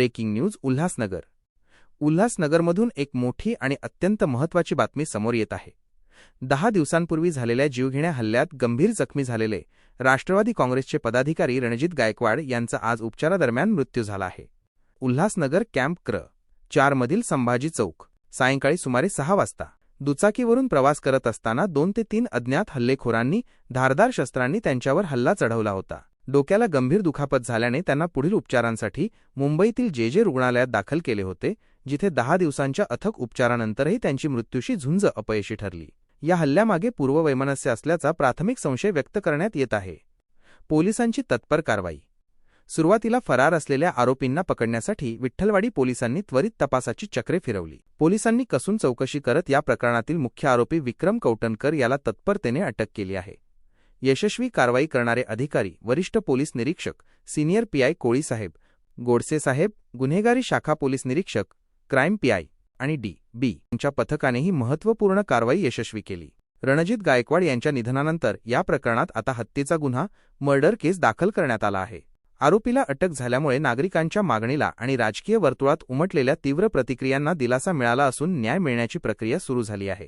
Breaking news Ulhasnagar. उल्हासनगरमधून एक मोठी आणि अत्यंत महत्त्वाची बातमी समोर येत आहे. 10 दिवसांपूर्वी झालेल्या जीवघेण्या हल्ल्यात गंभीर जखमी झालेले राष्ट्रवादी काँग्रेसचे पदाधिकारी रणजित गायकवाड यांचा आज उपचारादरम्यान मृत्यू झाला आहे. उल्हासनगर कॅम्प क्र. 4 मधील संभाजी चौक सायंकाळी सुमारे 6 वाजता दुचाकीवरून प्रवास करत असताना 2 ते 3 अज्ञात हल्लेखोरांनी धारदार शस्त्रांनी त्यांच्यावर हल्ला चढवला होता. डोक्याला गंभीर दुखापत झाल्याने त्यांना पुढील उपचारांसाठी मुंबईतील जे रुग्णालयात दाखल केले होते, जिथे 10 दिवसांच्या अथक उपचारानंतरही त्यांची मृत्यूशी झुंज अपयशी ठरली. या हल्ल्यामागे पूर्ववैमनस्य असल्याचा प्राथमिक संशय व्यक्त करण्यात येत आहे. पोलिसांची तत्पर कारवाई. सुरुवातीला फरार असलेल्या आरोपींना पकडण्यासाठी विठ्ठलवाडी पोलिसांनी त्वरित तपासाची चक्रे फिरवली. पोलिसांनी कसून चौकशी करत या प्रकरणातील मुख्य आरोपी विक्रम कौटणकर याला तत्परतेने अटक केली आहे. यशस्वी कारवाई करणारे अधिकारी वरिष्ठ पोलीस निरीक्षक सिनियर पीआय कोळीसाहेब, गोडसेसाहेब, गुन्हेगारी शाखा पोलीस निरीक्षक, क्राईम पीआय आणि डी.बी. यांच्या पथकानेही महत्त्वपूर्ण कारवाई यशस्वी केली. रणजित गायकवाड यांच्या निधनानंतर या प्रकरणात आता हत्येचा गुन्हा मर्डर केस दाखल करण्यात आला आहे. आरोपीला अटक झाल्यामुळे नागरिकांच्या मागणीला आणि राजकीय वर्तुळात उमटलेल्या तीव्र प्रतिक्रियांना दिलासा मिळाला असून न्याय मिळण्याची प्रक्रिया सुरू झाली आहे.